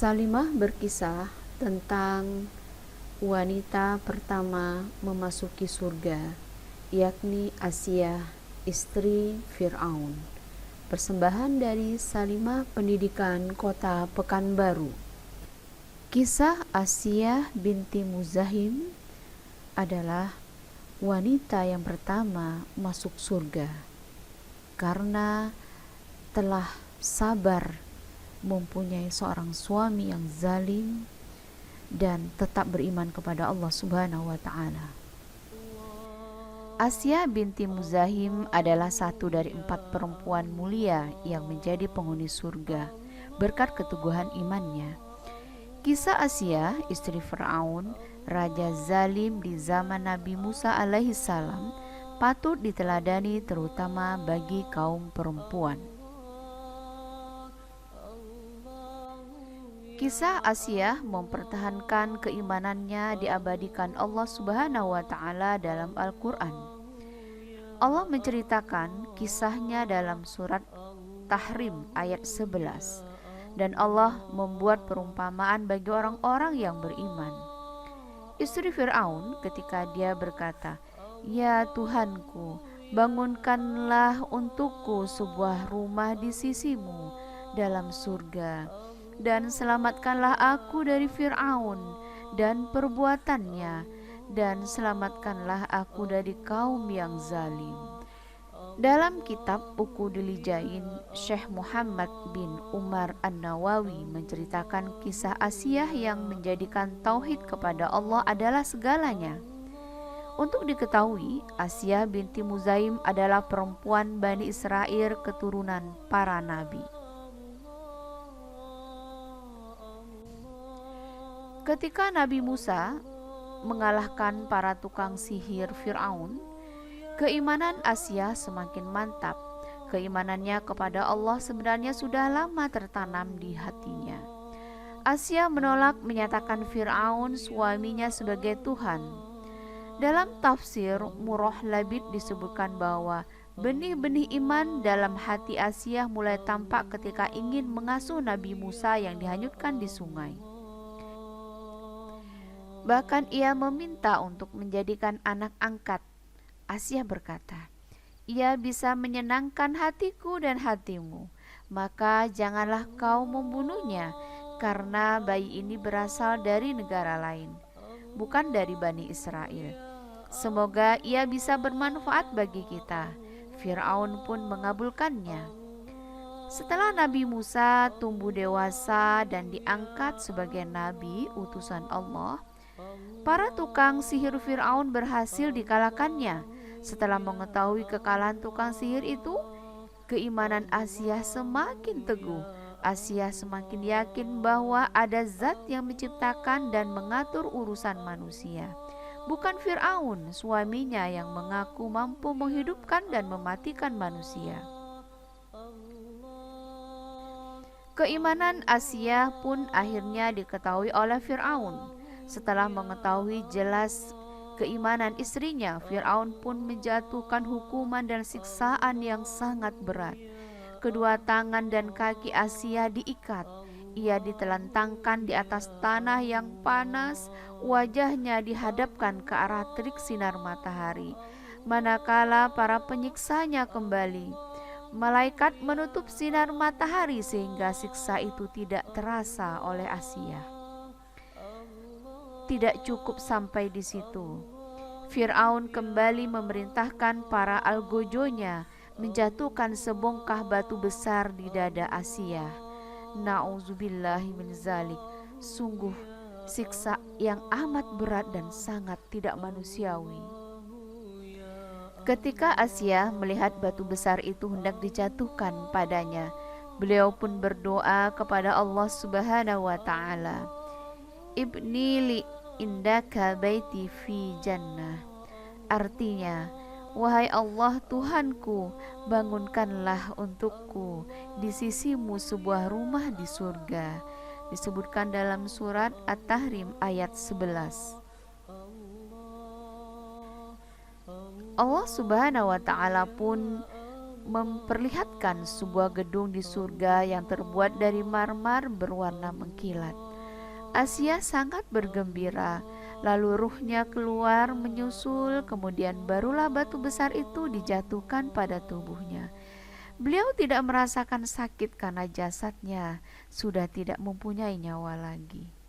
Salimah berkisah tentang wanita pertama memasuki surga, yakni Asia, istri Fir'aun. Persembahan dari Salimah Pendidikan Kota Pekanbaru. Kisah Asia binti Muzahim adalah wanita yang pertama masuk surga karena telah sabar mempunyai seorang suami yang zalim dan tetap beriman kepada Allah Subhanahu wa taala. Asia binti Muzahim adalah satu dari 4 perempuan mulia yang menjadi penghuni surga berkat keteguhan imannya. Kisah Asia, istri Fir'aun, raja zalim di zaman Nabi Musa alaihissalam, patut diteladani terutama bagi kaum perempuan. Kisah Asia mempertahankan keimanannya diabadikan Allah Subhanahu wa taala dalam Al-Qur'an. Allah menceritakan kisahnya dalam surat Tahrim ayat 11. Dan Allah membuat perumpamaan bagi orang-orang yang beriman. Istri Fir'aun ketika dia berkata, "Ya Tuhanku, bangunkanlah untukku sebuah rumah di sisimu dalam surga, dan selamatkanlah aku dari Fir'aun dan perbuatannya, dan selamatkanlah aku dari kaum yang zalim." Dalam kitab Uqudul Jain, Syekh Muhammad bin Umar An-Nawawi menceritakan kisah Asia yang menjadikan tauhid kepada Allah adalah segalanya. Untuk diketahui, Asia binti Muzahim adalah perempuan Bani Israel keturunan para nabi. Ketika Nabi Musa mengalahkan para tukang sihir Fir'aun, keimanan Asia semakin mantap. Keimanannya kepada Allah sebenarnya sudah lama tertanam di hatinya. Asia menolak menyatakan Fir'aun suaminya sebagai Tuhan. Dalam tafsir Murrah Labid disebutkan bahwa benih-benih iman dalam hati Asia mulai tampak ketika ingin mengasuh Nabi Musa yang dihanyutkan di sungai. Bahkan ia meminta untuk menjadikan anak angkat. Asia berkata, "Ia bisa menyenangkan hatiku dan hatimu, maka janganlah kau membunuhnya, karena bayi ini berasal dari negara lain, bukan dari Bani Israel. Semoga ia bisa bermanfaat bagi kita." Fir'aun pun mengabulkannya. Setelah Nabi Musa tumbuh dewasa dan diangkat sebagai nabi utusan Allah, para tukang sihir Fir'aun berhasil dikalahkannya. Setelah mengetahui kekalahan tukang sihir itu, keimanan Asia semakin teguh. Asia semakin yakin bahwa ada zat yang menciptakan dan mengatur urusan manusia, bukan Fir'aun, suaminya yang mengaku mampu menghidupkan dan mematikan manusia. Keimanan Asia pun akhirnya diketahui oleh Fir'aun. Setelah mengetahui jelas keimanan istrinya, Fir'aun pun menjatuhkan hukuman dan siksaan yang sangat berat. Kedua tangan dan kaki Asia diikat. Ia ditelentangkan di atas tanah yang panas, wajahnya dihadapkan ke arah terik sinar matahari. Manakala para penyiksanya kembali, malaikat menutup sinar matahari sehingga siksa itu tidak terasa oleh Asia. Tidak cukup sampai di situ. Fir'aun kembali memerintahkan para algojonya menjatuhkan sebongkah batu besar di dada Asia. Na'udzubillahi min zalik. Sungguh siksa yang amat berat dan sangat tidak manusiawi. Ketika Asia melihat batu besar itu hendak dijatuhkan padanya, beliau pun berdoa kepada Allah Subhanahu wa taala, "Ibnili indaka baiti fi jannah." Artinya, "Wahai Allah Tuhanku, bangunkanlah untukku di sisimu sebuah rumah di surga." Disebutkan dalam surat At-Tahrim ayat 11. Allah Subhanahu wa taala pun memperlihatkan sebuah gedung di surga yang terbuat dari marmer berwarna mengkilat. Asia sangat bergembira, lalu ruhnya keluar menyusul, kemudian barulah batu besar itu dijatuhkan pada tubuhnya. Beliau tidak merasakan sakit karena jasadnya sudah tidak mempunyai nyawa lagi.